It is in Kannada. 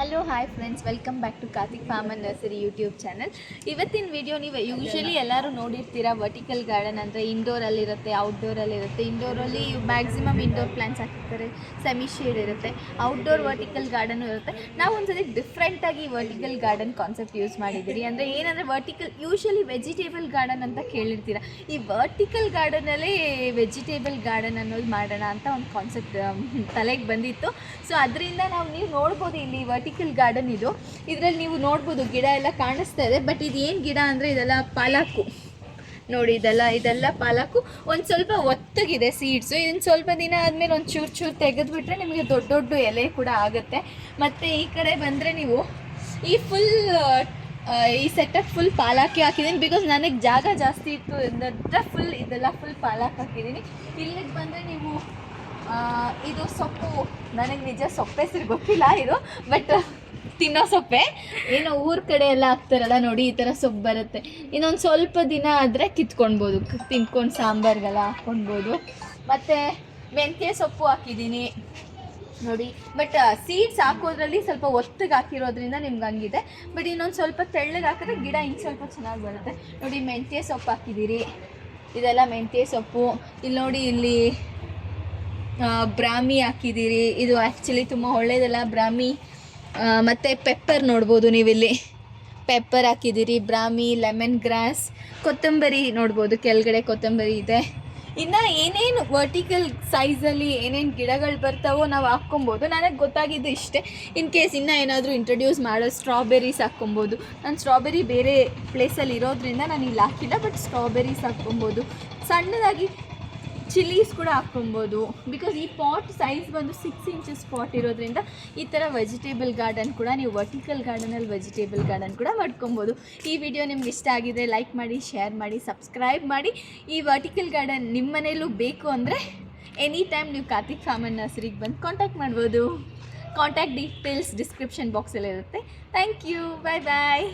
Hello hi friends, welcome back to Karthik farm and nursery YouTube channel. ಇವತ್ತಿನ ವಿಡಿಯೋ ನೀವು ಯೂಶ್ವಲಿ ಎಲ್ಲರೂ ನೋಡಿರ್ತೀರ. ವರ್ಟಿಕಲ್ ಗಾರ್ಡನ್ ಅಂದರೆ ಇಂಡೋರಲ್ಲಿರುತ್ತೆ, ಔಟ್ಡೋರಲ್ಲಿರುತ್ತೆ. ಇಂಡೋರಲ್ಲಿ ಮ್ಯಾಕ್ಸಿಮಮ್ ಇಂಡೋರ್ ಪ್ಲಾಂಟ್ಸ್ ಹಾಕಿರ್ತಾರೆ, ಸೆಮಿ ಶೇಡ್ ಇರುತ್ತೆ. ಔಟ್ಡೋರ್ ವರ್ಟಿಕಲ್ ಗಾರ್ಡನ್ನು ಇರುತ್ತೆ. ನಾವು ಒಂದ್ಸತಿ ಡಿಫ್ರೆಂಟಾಗಿ ವರ್ಟಿಕಲ್ ಗಾರ್ಡನ್ ಕಾನ್ಸೆಪ್ಟ್ ಯೂಸ್ ಮಾಡಿದ್ದೀರಿ. ಅಂದರೆ ಏನಂದರೆ ವರ್ಟಿಕಲ್ ಯೂಶ್ವಲಿ ವೆಜಿಟೇಬಲ್ ಗಾರ್ಡನ್ ಅಂತ ಕೇಳಿರ್ತೀರ. ಈ ವರ್ಟಿಕಲ್ ಗಾರ್ಡನಲ್ಲೇ ವೆಜಿಟೇಬಲ್ ಗಾರ್ಡನ್ ಅನ್ನೋದು ಮಾಡೋಣ ಅಂತ ಒಂದು ಕಾನ್ಸೆಪ್ಟ್ ತಲೆಗೆ ಬಂದಿತ್ತು. ಸೊ ಅದರಿಂದ ನೀವು ನೋಡ್ಬೋದು, ಇಲ್ಲಿ ವರ್ಟಿಕಲ್ ಗಾರ್ಡನ್ ಇದರಲ್ಲಿ ನೀವು ನೋಡ್ಬೋದು ಗಿಡ ಎಲ್ಲ ಕಾಣಿಸ್ತಾ ಇದೆ. ಬಟ್ ಇದೇನು ಗಿಡ ಅಂದರೆ ಇದೆಲ್ಲ ಪಾಲಕು ನೋಡಿ, ಇದೆಲ್ಲ ಪಾಲಕು. ಒಂದು ಸ್ವಲ್ಪ ಒತ್ತಗಿದೆ ಸೀಡ್ಸು. ಇದನ್ನು ಸ್ವಲ್ಪ ದಿನ ಆದಮೇಲೆ ಒಂದು ಚೂರು ತೆಗೆದುಬಿಟ್ರೆ ನಿಮಗೆ ದೊಡ್ಡ ದೊಡ್ಡ ಎಲೆ ಕೂಡ ಆಗುತ್ತೆ. ಮತ್ತು ಈ ಕಡೆ ಬಂದರೆ ನೀವು ಈ ಸೆಟಪ್ ಫುಲ್ ಪಾಲಕ್ಕೆ ಹಾಕಿದ್ದೀನಿ. ಬಿಕಾಸ್ ನನಗೆ ಜಾಗ ಜಾಸ್ತಿ ಇತ್ತು ಅಂದರೆ ಇದೆಲ್ಲ ಫುಲ್ ಪಾಲಕ್ ಹಾಕಿದ್ದೀನಿ. ಇಲ್ಲಿಗೆ ಬಂದರೆ ನೀವು ಇದು ಸೊಪ್ಪು, ನನಗೆ ನಿಜ ಸೊಪ್ಪು ಹೆಸರು ಗೊತ್ತಿಲ್ಲ ಇದು, ಬಟ್ ತಿನ್ನೋ ಸೊಪ್ಪೆ. ಏನೋ ಊರ ಕಡೆ ಎಲ್ಲ ಹಾಕ್ತಾರಲ್ಲ ನೋಡಿ, ಈ ಥರ ಸೊಪ್ಪು ಬರುತ್ತೆ. ಇನ್ನೊಂದು ಸ್ವಲ್ಪ ದಿನ ಆದರೆ ಕಿತ್ಕೊಳ್ಬೋದು, ತಿನ್ಕೊಂಡು ಸಾಂಬಾರಿಗೆಲ್ಲ ಹಾಕ್ಕೊಳ್ಬೋದು. ಮತ್ತು ಮೆಂತ್ಯ ಸೊಪ್ಪು ಹಾಕಿದ್ದೀನಿ ನೋಡಿ. ಬಟ್ ಸೀಡ್ಸ್ ಹಾಕೋದ್ರಲ್ಲಿ ಸ್ವಲ್ಪ ಒತ್ತಿಗೆ ಹಾಕಿರೋದ್ರಿಂದ ನಿಮ್ಗೆ ಹಂಗಿದೆ. ಬಟ್ ಇನ್ನೊಂದು ಸ್ವಲ್ಪ ತೆಳ್ಳಗೆ ಹಾಕಿದ್ರೆ ಗಿಡ ಇನ್ನು ಸ್ವಲ್ಪ ಚೆನ್ನಾಗಿ ಬರುತ್ತೆ ನೋಡಿ. ಮೆಂತ್ಯ ಸೊಪ್ಪು ಹಾಕಿದ್ದೀರಿ, ಇದೆಲ್ಲ ಮೆಂತ್ಯ ಸೊಪ್ಪು. ಇಲ್ಲಿ ನೋಡಿ, ಇಲ್ಲಿ ಬ್ರಾಹ್ಮಿ ಹಾಕಿದ್ದೀರಿ. ಇದು ಆ್ಯಕ್ಚುಲಿ ತುಂಬ ಒಳ್ಳೆಯದಲ್ಲ ಬ್ರಾಹ್ಮಿ. ಮತ್ತು ಪೆಪ್ಪರ್ ನೋಡ್ಬೋದು ನೀವಿಲ್ಲಿ, ಪೆಪ್ಪರ್ ಹಾಕಿದ್ದೀರಿ. ಬ್ರಾಹ್ಮಿ, ಲೆಮನ್ ಗ್ರಾಸ್, ಕೊತ್ತಂಬರಿ ನೋಡ್ಬೋದು, ಕೆಳಗಡೆ ಕೊತ್ತಂಬರಿ ಇದೆ. ಇನ್ನು ಏನೇನು ವರ್ಟಿಕಲ್ ಸೈಜಲ್ಲಿ ಏನೇನು ಗಿಡಗಳು ಬರ್ತಾವೋ ನಾವು ಹಾಕ್ಕೊಬೋದು. ನನಗೆ ಗೊತ್ತಾಗಿದ್ದು ಇಷ್ಟೇ. ಇನ್ ಕೇಸ್ ಇನ್ನೂ ಏನಾದರೂ ಇಂಟ್ರೊಡ್ಯೂಸ್ ಮಾಡೋ ಸ್ಟ್ರಾಬೆರೀಸ್ ಹಾಕ್ಕೊಬೋದು. ನಾನು ಸ್ಟ್ರಾಬೆರಿ ಬೇರೆ ಪ್ಲೇಸಲ್ಲಿ ಇರೋದ್ರಿಂದ ನಾನು ಇಲ್ಲಿ ಹಾಕಿಲ್ಲ, ಬಟ್ ಸ್ಟ್ರಾಬೆರೀಸ್ ಹಾಕ್ಕೊಬೋದು. ಸಣ್ಣದಾಗಿ ಚಿಲ್ಲೀಸ್ ಕೂಡ ಹಾಕ್ಕೊಬೋದು. ಬಿಕಾಸ್ ಈ ಪಾಟ್ ಸೈಜ್ ಬಂದು 6 ಇಂಚಸ್ ಪಾಟ್ ಇರೋದ್ರಿಂದ ಈ ಥರ ವೆಜಿಟೇಬಲ್ ಗಾರ್ಡನ್ ಕೂಡ ನೀವು ವರ್ಟಿಕಲ್ ಗಾರ್ಡನಲ್ಲಿ ವೆಜಿಟೇಬಲ್ ಗಾರ್ಡನ್ ಕೂಡ ಮಾಡ್ಕೊಬೋದು. ಈ ವಿಡಿಯೋ ನಿಮ್ಗೆ ಇಷ್ಟ ಆಗಿದ್ರೆ ಲೈಕ್ ಮಾಡಿ, ಶೇರ್ ಮಾಡಿ, ಸಬ್ಸ್ಕ್ರೈಬ್ ಮಾಡಿ. ಈ ವರ್ಟಿಕಲ್ ಗಾರ್ಡನ್ ನಿಮ್ಮ ಮನೇಲೂ ಬೇಕು ಅಂದರೆ ಎನಿ ಟೈಮ್ ನೀವು ಕಾರ್ತಿಕ್ ಫಾರ್ಮ್ ಆ್ಯಂಡ್ ನರ್ಸರಿಗೆ ಬಂದು ಕಾಂಟ್ಯಾಕ್ಟ್ ಮಾಡ್ಬೋದು. ಕಾಂಟ್ಯಾಕ್ಟ್ ಡೀಟೇಲ್ಸ್ ಡಿಸ್ಕ್ರಿಪ್ಷನ್ ಬಾಕ್ಸಲ್ಲಿರುತ್ತೆ. Thank you, bye bye.